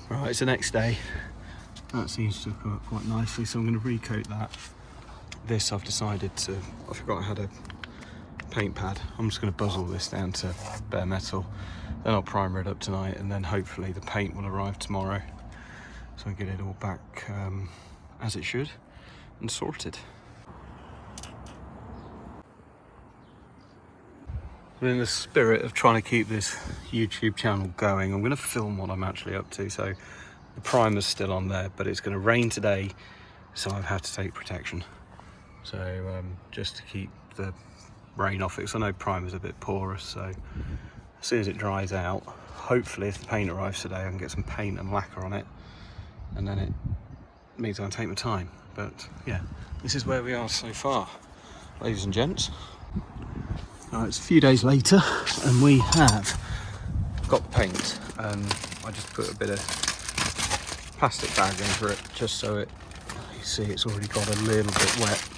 Right, it's the next day. That seems to have come up quite nicely, so I'm going to recoat that. This I've decided to, I forgot I had a paint pad. I'm just going to buzz all this down to bare metal. Then I'll primer it up tonight, and then hopefully the paint will arrive tomorrow. So I get it all back as it should and sorted. But in the spirit of trying to keep this YouTube channel going, I'm going to film what I'm actually up to. So the primer's still on there, but it's going to rain today, so I've had to take protection. So just to keep the rain off it, because I know primer's a bit porous, so as soon as it dries out, hopefully if the paint arrives today, I can get some paint and lacquer on it, and then it means I can take my time. But yeah, this is where we are so far, ladies and gents. It's a few days later, and we have got the paint. I just put a bit of plastic bag over it, just so it, you see it's already got a little bit wet.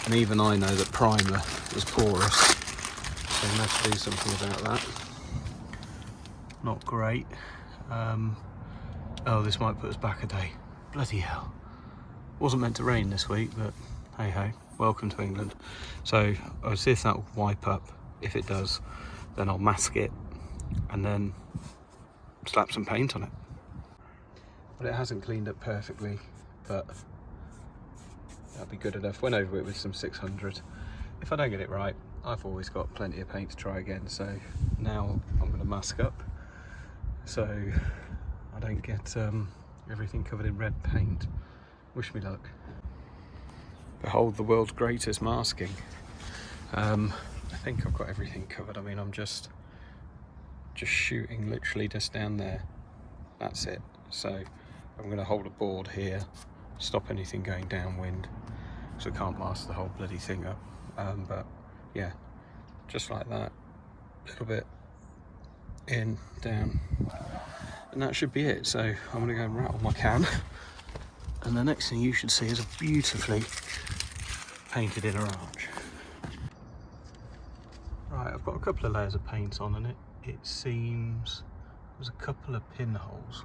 And even I know that primer is porous, so I'm going to have to do something about that. Not great. Oh, this might put us back a day. Bloody hell. Wasn't meant to rain this week, but hey ho, welcome to England. So I'll see if that will wipe up. If it does, then I'll mask it and then slap some paint on it. But it hasn't cleaned up perfectly, but that'll be good enough. Went over it with some 600. If I don't get it right, I've always got plenty of paint to try again. So now I'm going to mask up so I don't get everything covered in red paint. Wish me luck. Behold the world's greatest masking. I think I've got everything covered. I mean, I'm just shooting literally just down there. That's it. So I'm going to hold a board here, stop anything going downwind, so I can't mask the whole bloody thing up. But yeah, just like that, a little bit in, down, and that should be it. So I'm going to go and rattle my can, and the next thing you should see is a beautifully painted inner arch. Right, I've got a couple of layers of paint on, and it seems there's a couple of pinholes,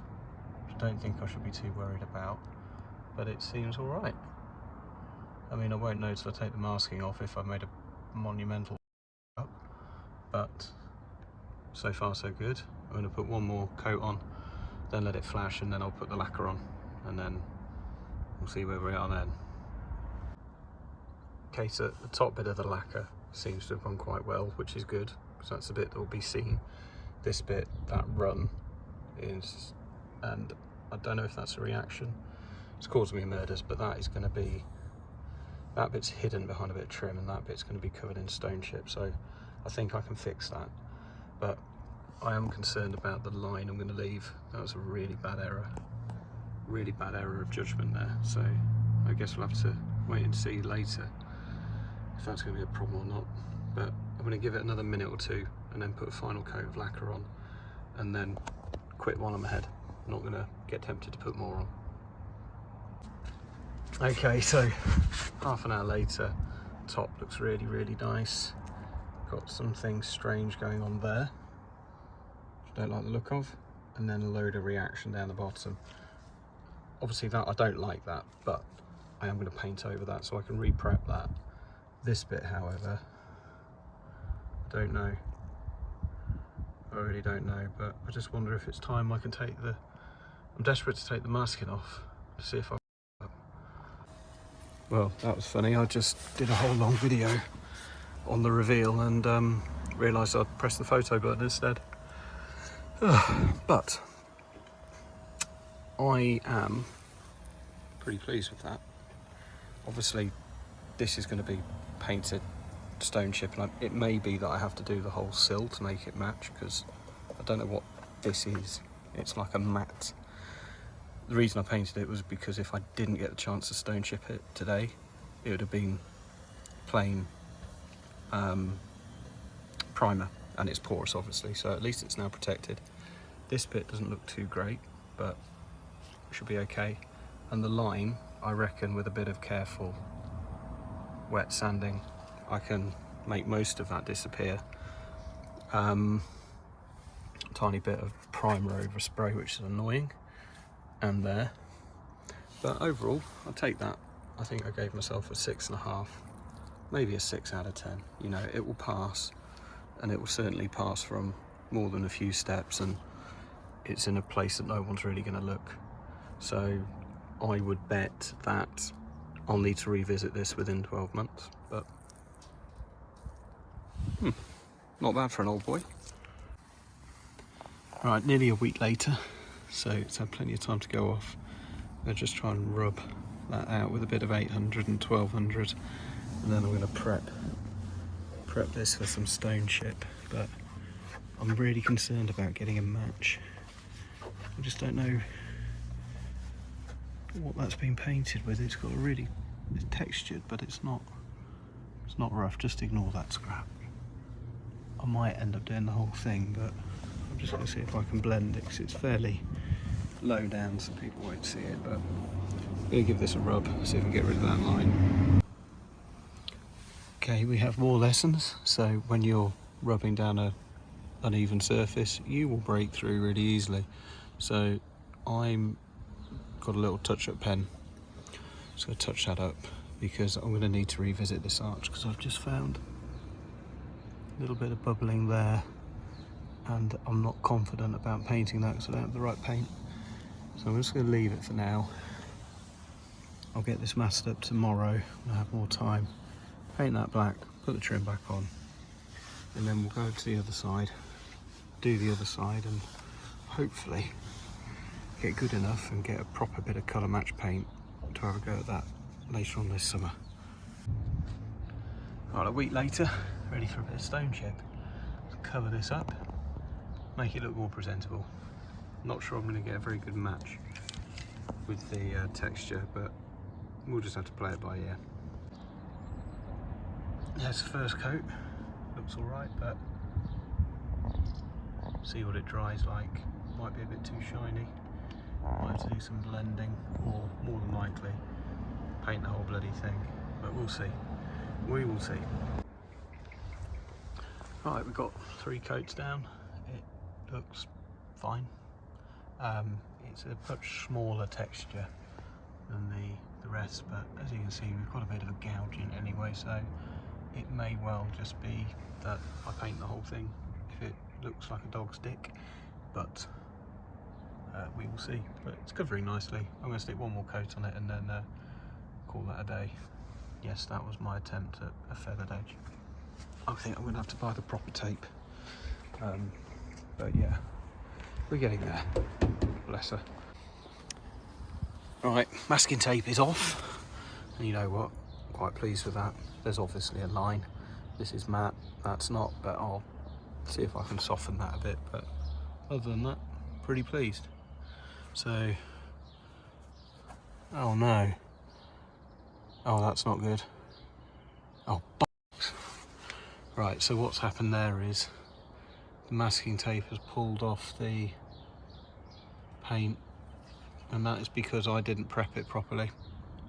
which I don't think I should be too worried about, but it seems all right. I mean, I won't know till I take the masking off if I made a monumental up, but so far so good. I'm going to put one more coat on, then let it flash, and then I'll put the lacquer on, and then we'll see where we are then. Okay, so the top bit of the lacquer seems to have gone quite well, which is good, because that's the bit that will be seen. This bit, that run, is, and I don't know if that's a reaction, it's causing me murders, but that is going to be, that bit's hidden behind a bit of trim, and that bit's going to be covered in stone chip, so I think I can fix that. But I am concerned about the line I'm going to leave. That was a really bad error of judgment there, so I guess we'll have to wait and see later if that's going to be a problem or not. But I'm going to give it another minute or two and then put a final coat of lacquer on, and then quit while I'm ahead. I'm not going to get tempted to put more on. Okay, so half an hour later, top looks really, really nice. Got something strange going on there, which I don't like the look of, and then a load of reaction down the bottom. Obviously that, I don't like that, but I am going to paint over that so I can re-prep that. This bit, however, I don't know. I really don't know, but I just wonder if it's time I can take the, I'm desperate to take the masking off to see if I. Well, that was funny. I just did a whole long video on the reveal and realised I'd press the photo button instead. But I am pretty pleased with that. Obviously, this is going to be painted stone chip, and it may be that I have to do the whole sill to make it match, because I don't know what this is. It's like a matte. The reason I painted it was because if I didn't get the chance to stone chip it today, it would have been plain primer, and it's porous obviously, so at least it's now protected. This bit doesn't look too great, but it should be okay. And the line, I reckon with a bit of careful wet sanding, I can make most of that disappear. Tiny bit of primer over spray, which is annoying, and there. But overall, I'll take that. I think I gave myself a 6.5, maybe a 6 out of 10. You know, it will pass, and it will certainly pass from more than a few steps, and it's in a place that no one's really going to look. So I would bet that I'll need to revisit this within 12 months, but not bad for an old boy. Right, nearly a week later, so it's had plenty of time to go off. I'll just try and rub that out with a bit of 800 and 1200, and then I'm going to prep this for some stone chip, but I'm really concerned about getting a match. I just don't know what that's been painted with. It's got it's textured, but it's not rough. Just ignore that scrap. I might end up doing the whole thing, but I'm just going to see if I can blend it, because it's fairly low down so people won't see it, but I'm going to give this a rub, see if I can get rid of that line. Okay, we have more lessons. So when you're rubbing down a uneven surface, you will break through really easily. So I'm got a little touch-up pen, just going to touch that up, because I'm going to need to revisit this arch, because I've just found a little bit of bubbling there, and I'm not confident about painting that because I don't have the right paint. So I'm just going to leave it for now. I'll get this masked up tomorrow when I have more time. Paint that black, put the trim back on, and then we'll go to the other side, do the other side, and hopefully get good enough and get a proper bit of colour match paint to have a go at that later on this summer. Right, a week later, ready for a bit of stone chip. Let's cover this up, make it look more presentable. Not sure I'm going to get a very good match with the texture, but we'll just have to play it by ear. There's the first coat, looks alright, but see what it dries like. Might be a bit too shiny, might have to do some blending, or more than likely paint the whole bloody thing, but we'll see. We will see. Right, we've got 3 coats down. It looks fine. It's a much smaller texture than the rest, but as you can see, we've got a bit of a gouging anyway, so it may well just be that I paint the whole thing if it looks like a dog's dick, but we will see. But it's covering nicely. I'm going to stick one more coat on it and then call that a day. Yes, that was my attempt at a feathered edge. I think I'm going to have to buy the proper tape, but yeah, we're getting there. Bless her. Right, masking tape is off, and you know what, I'm quite pleased with that. There's obviously a line. This is matte, that's not, but I'll see if I can soften that a bit. But other than that, pretty pleased. So, oh no, oh that's not good. Oh bollocks. Right, so what's happened there is the masking tape has pulled off the paint, and that is because I didn't prep it properly,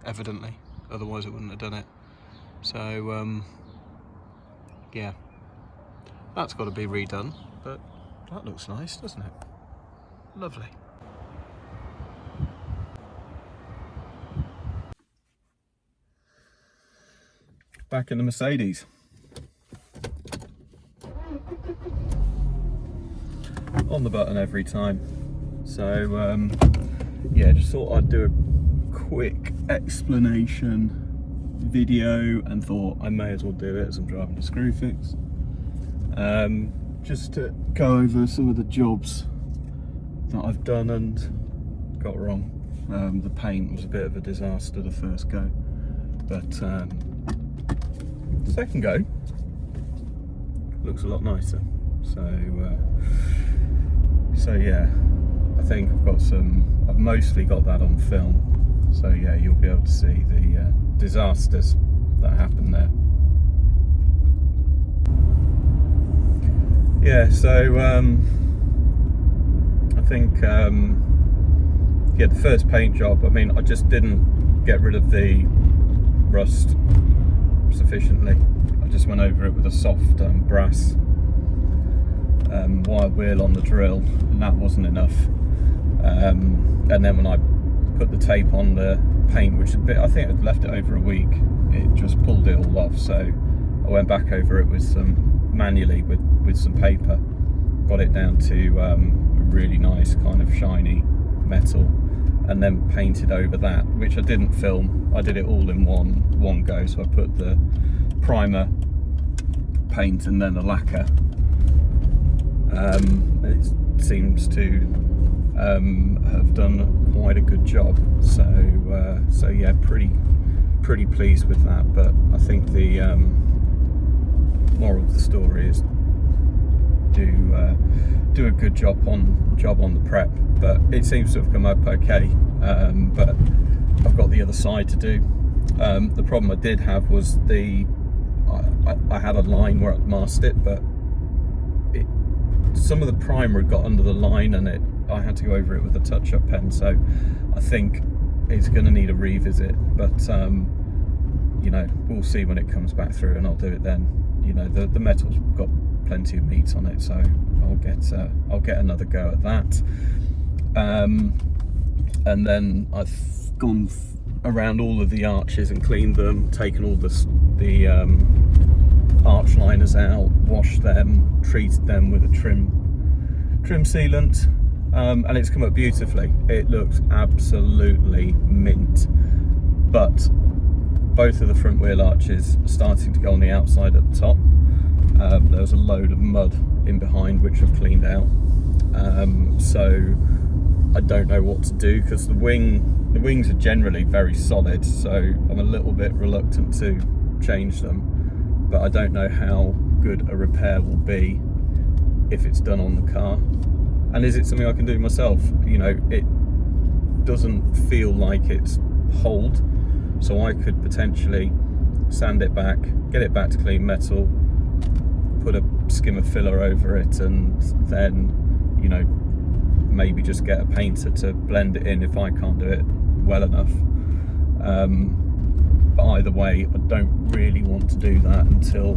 evidently, otherwise it wouldn't have done it. So yeah, that's got to be redone, but that looks nice, doesn't it? Lovely. Back in the Mercedes. On the button every time. So yeah, just thought I'd do a quick explanation video, and thought I may as well do it as I'm driving to Screwfix. Just to go over some of the jobs that I've done and got wrong. The paint was a bit of a disaster the first go, but the second go looks a lot nicer. So yeah, I think I've mostly got that on film. So yeah, you'll be able to see the disasters that happened there. Yeah, so I think yeah, the first paint job, I mean, I just didn't get rid of the rust sufficiently. I just went over it with a soft brass wire wheel on the drill, and that wasn't enough. and then when I put the tape on the paint, which I think I'd left it over a week, it just pulled it all off. So I went back over it with manually with some paper, got it down to a really nice kind of shiny metal, and then painted over that, which I didn't film. I did it all in one go. So I put the primer, paint, and then a lacquer. It seems to have done quite a good job. So yeah, pretty pleased with that. But I think the moral of the story is do a good job on the prep. But it seems to have come up okay. But I've got the other side to do. The problem I did have was I had a line where I'd masked it, but some of the primer had got under the line, and I had to go over it with a touch-up pen. So I think it's going to need a revisit. But you know, we'll see when it comes back through, and I'll do it then. You know, the metal's got plenty of meat on it, so I'll get another go at that. And then I've gone around all of the arches and cleaned them, taken all the arch liners out, washed them, treated them with a trim sealant, and it's come up beautifully. It looks absolutely mint. But both of the front wheel arches are starting to go on the outside at the top. There was a load of mud in behind, which I've cleaned out. So I don't know what to do, because the wings are generally very solid, so I'm a little bit reluctant to change them. But I don't know how good a repair will be if it's done on the car, and is it something I can do myself? You know, it doesn't feel like it's holed, so I could potentially sand it back, get it back to clean metal, put a skim of filler over it, and then, you know, maybe just get a painter to blend it in if I can't do it well enough. But either way, I don't really want to do that until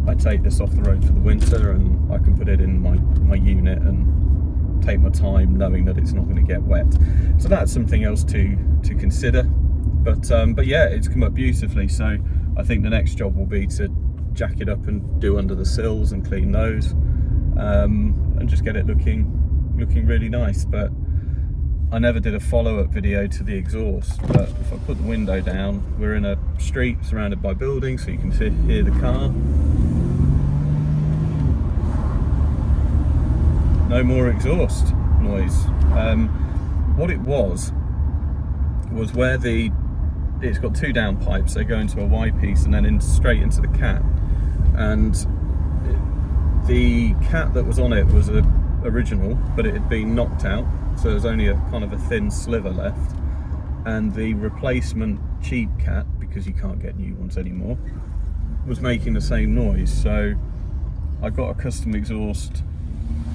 I take this off the road for the winter and I can put it in my unit and take my time, knowing that it's not going to get wet. So that's something else to consider. But yeah, it's come up beautifully. So I think the next job will be to jack it up and do under the sills and clean those, and just get it looking really nice. But I never did a follow-up video to the exhaust. But if I put the window down, we're in a street surrounded by buildings, so you can hear the car. No more exhaust noise. What it was where it's got two down pipes. They go into a Y piece and then straight into the cat. And the cat that was on it was a original, but it had been knocked out, so there's only a kind of a thin sliver left. And the replacement cheap cat, because you can't get new ones anymore, was making the same noise. So I got a custom exhaust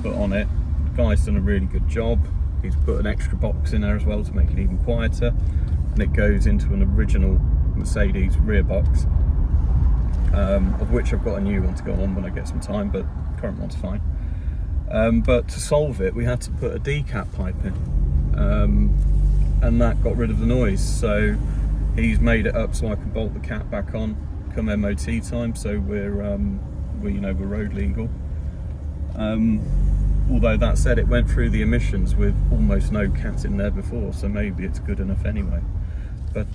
put on it. The guy's done a really good job. He's put an extra box in there as well to make it even quieter, and it goes into an original Mercedes rear box, of which I've got a new one to go on when I get some time, but the current one's fine. But to solve it, we had to put a D-cap pipe in, and that got rid of the noise. So he's made it up so I can bolt the cat back on come MOT time, so we're road legal. Although that said, it went through the emissions with almost no cat in there before, so maybe it's good enough anyway. But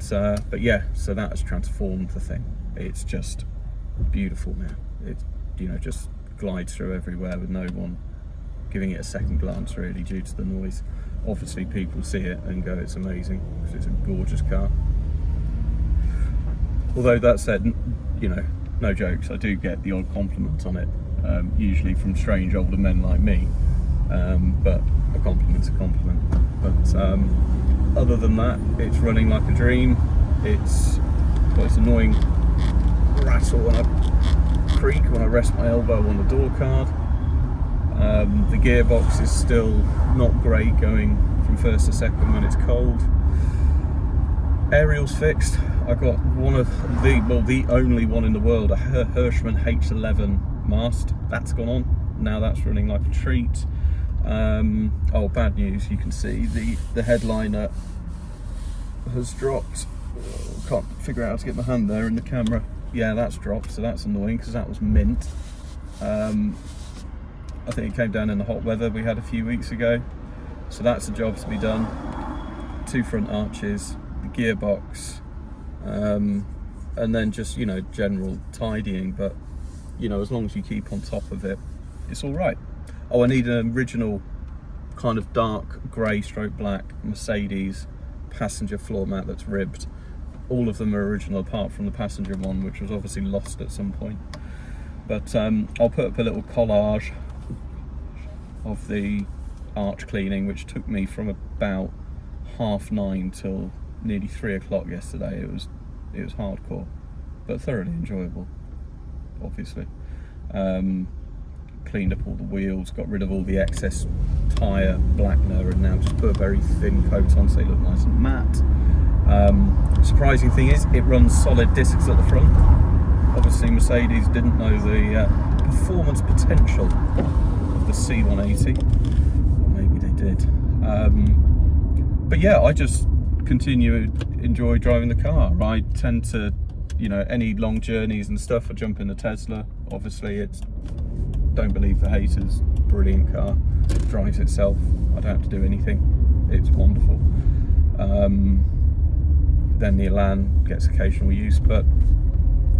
yeah, so that has transformed the thing. It's just beautiful now. It just glides through everywhere with no one giving it a second glance, really, due to the noise. Obviously people see it and go, it's amazing, because it's a gorgeous car. Although that said, no jokes, I do get the odd compliment on it, usually from strange older men like me, but a compliment's a compliment. But other than that, it's running like a dream. It's annoying rattle when I creak when I rest my elbow on the door card. The gearbox is still not great going from first to second when it's cold. Aerial's fixed. I got the only one in the world, a Hirschman H11 mast. That's gone on. Now that's running like a treat. Oh, bad news, you can see the headliner has dropped. Can't figure out how to get my hand there in the camera. Yeah, that's dropped, so that's annoying because that was mint. I think it came down in the hot weather we had a few weeks ago, so that's a job to be done. 2 front arches, the gearbox, and then just, you know, general tidying, but you know, as long as you keep on top of it, it's all right. Oh, I need an original kind of dark grey stroke black Mercedes passenger floor mat that's ribbed. All of them are original apart from the passenger one, which was obviously lost at some point. But I'll put up a little collage of the arch cleaning, which took me from about 9:30 till nearly 3 o'clock yesterday. It was hardcore, but thoroughly enjoyable, obviously. Cleaned up all the wheels, got rid of all the excess tyre blackener, and now just put a very thin coat on so they look nice and matte. Surprising thing is, it runs solid discs at the front. Obviously Mercedes didn't know the performance potential of the C180, or maybe they did. But yeah, I just enjoy driving the car. I tend to, you know, any long journeys and stuff, I jump in the Tesla. Obviously it's, don't believe the haters, brilliant car, it drives itself, I don't have to do anything, it's wonderful. Then the Elan gets occasional use, but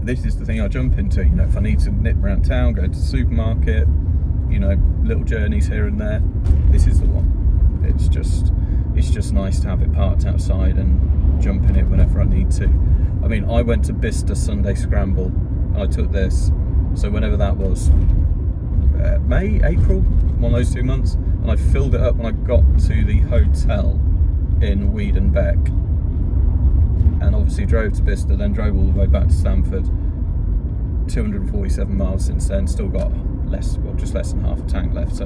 this is the thing I jump into. You know, if I need to nip around town, go to the supermarket, you know, little journeys here and there, this is the one. It's just nice to have it parked outside and jump in it whenever I need to. I mean, I went to Bicester Sunday Scramble and I took this, so whenever that was, May, April, one of those 2 months, and I filled it up when I got to the hotel in Weedon Beck, and obviously drove to Bicester, then drove all the way back to Stamford. 247 miles since then, still got just less than half a tank left, so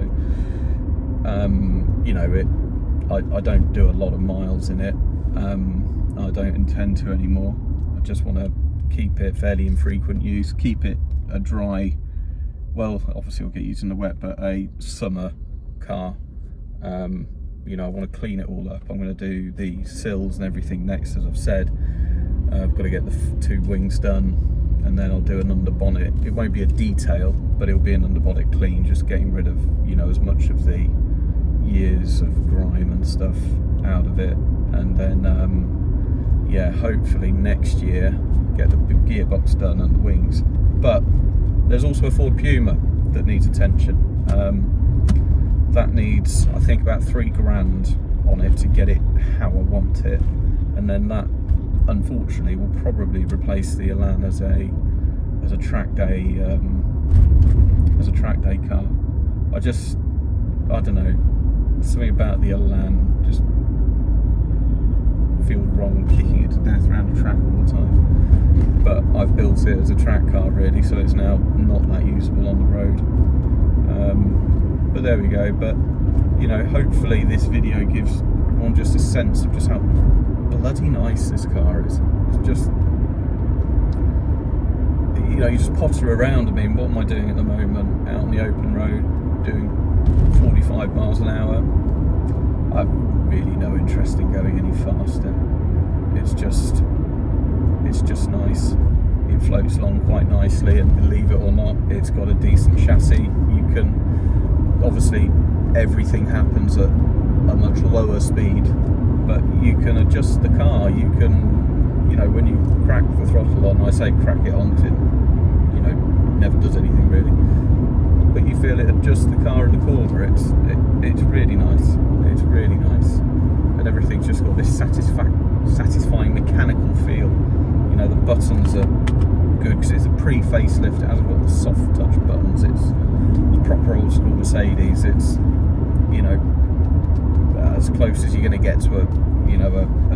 you know, I don't do a lot of miles in it. I don't intend to anymore. I just want to keep it fairly infrequent use, keep it a dry, well, obviously we'll get used in the wet, but a summer car. You know, I want to clean it all up. I'm going to do the sills and everything next, as I've said. I've got to get the 2 wings done, and then I'll do an under bonnet. It won't be a detail, but it'll be an under bonnet clean, just getting rid of, you know, as much of the years of grime and stuff out of it. And then yeah, hopefully next year get the gearbox done and the wings. But there's also a Ford Puma that needs attention. That needs, I think, about $3,000 on it to get it how I want it, and then that, unfortunately, will probably replace the Elan as a track day car. I don't know, something about the Elan just feels wrong, kicking it to death around the track all the time. But I've built it as a track car really, so it's now not that usable on the road. But there we go. But you know, hopefully this video gives everyone just a sense of just how bloody nice this car is. It's just, you know, you just potter around. I mean, what am I doing at the moment? Out on the open road, doing 45 miles an hour. I've really no interest in going any faster. It's just nice. It floats along quite nicely, and believe it or not, it's got a decent chassis. You can, obviously, everything happens at a much lower speed, but you can adjust the car. You can, you know, when you crack the throttle on, I say crack it on, 'cause it, you know, never does anything really, but you feel it adjusts the car in the corner. It's really nice. It's really nice, and everything's just got this satisfying mechanical feel. You know, the buttons are good because it's a pre-facelift. It hasn't got the soft touch buttons. It's proper old school Mercedes. It's, you know, as close as you're going to get to a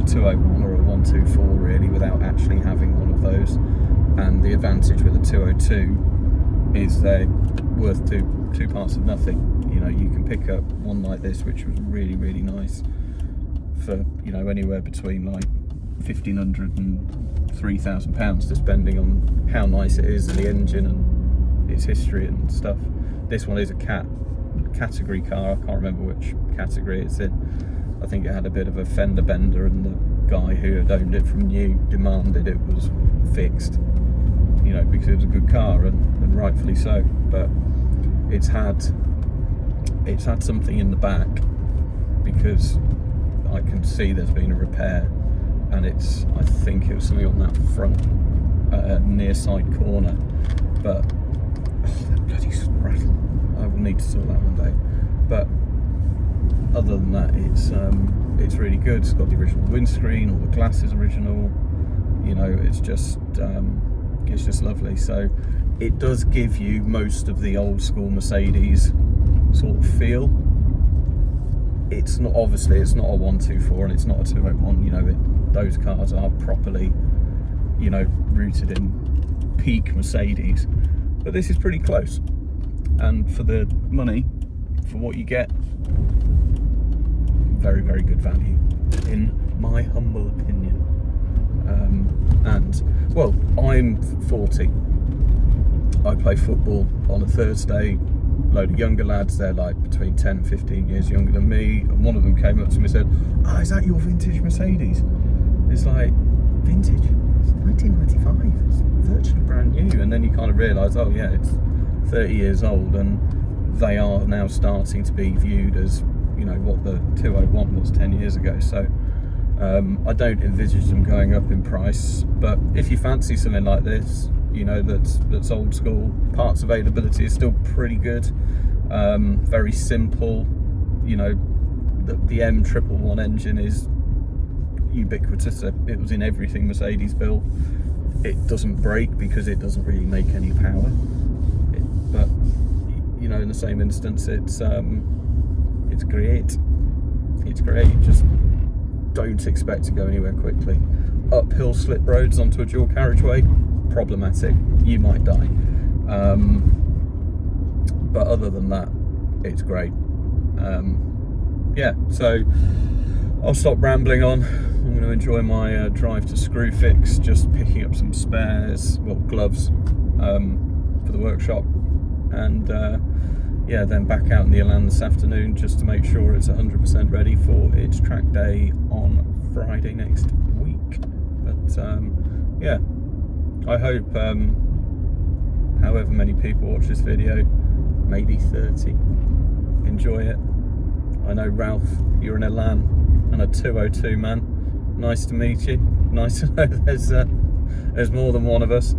201 or a 124 really, without actually having one of those. And the advantage with a 202 is they're worth two parts of nothing. You know, you can pick up one like this, which was really, really nice, for, you know, anywhere between like £1,500 and £3,000, depending on how nice it is and the engine and its history and stuff. This one is a cat category car. I can't remember which category it's in. I think it had a bit of a fender bender, and the guy who had owned it from new demanded it was fixed, you know, because it was a good car, and rightfully so. But it's had something in the back, because I can see there's been a repair, and I think it was something on that front near side corner. But that bloody rattle, I will need to sort that one day. But other than that, it's really good. It's got the original windscreen, all the glass is original, you know, it's just lovely. So it does give you most of the old school Mercedes sort of feel. It's not, obviously it's not a 124 and it's not a 201, you know, those cars are properly, you know, rooted in peak Mercedes, but this is pretty close, and for the money, for what you get, very, very good value, in my humble opinion. And, well, I'm 40. I play football on a Thursday. Load of younger lads, they're like between 10 and 15 years younger than me, and one of them came up to me and said, "Oh, is that your vintage Mercedes?" It's like, vintage? It's 1995. It's virtually brand new. And then you kind of realise, oh yeah, it's 30 years old, and they are now starting to be viewed as, you know, what the 201 was 10 years ago. So I don't envisage them going up in price, but if you fancy something like this, you know, that's old school, parts availability is still pretty good, very simple, you know, the M111 engine is ubiquitous. It was in everything Mercedes built. It doesn't break because it doesn't really make any power, but you know, in the same instance, it's great. It's great. Just don't expect to go anywhere quickly. Uphill slip roads onto a dual carriageway, problematic. You might die. But other than that, it's great. Yeah, so I'll stop rambling on. I'm going to enjoy my drive to Screwfix, just picking up some spares, well, gloves for the workshop, and yeah, then back out in the Elan this afternoon just to make sure it's 100% ready for its track day on Friday next week. But yeah, I hope however many people watch this video, maybe 30, enjoy it. I know, Ralph, you're an Elan and a 202 man. Nice to meet you. Nice to know there's more than one of us.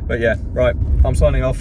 But yeah, right, I'm signing off.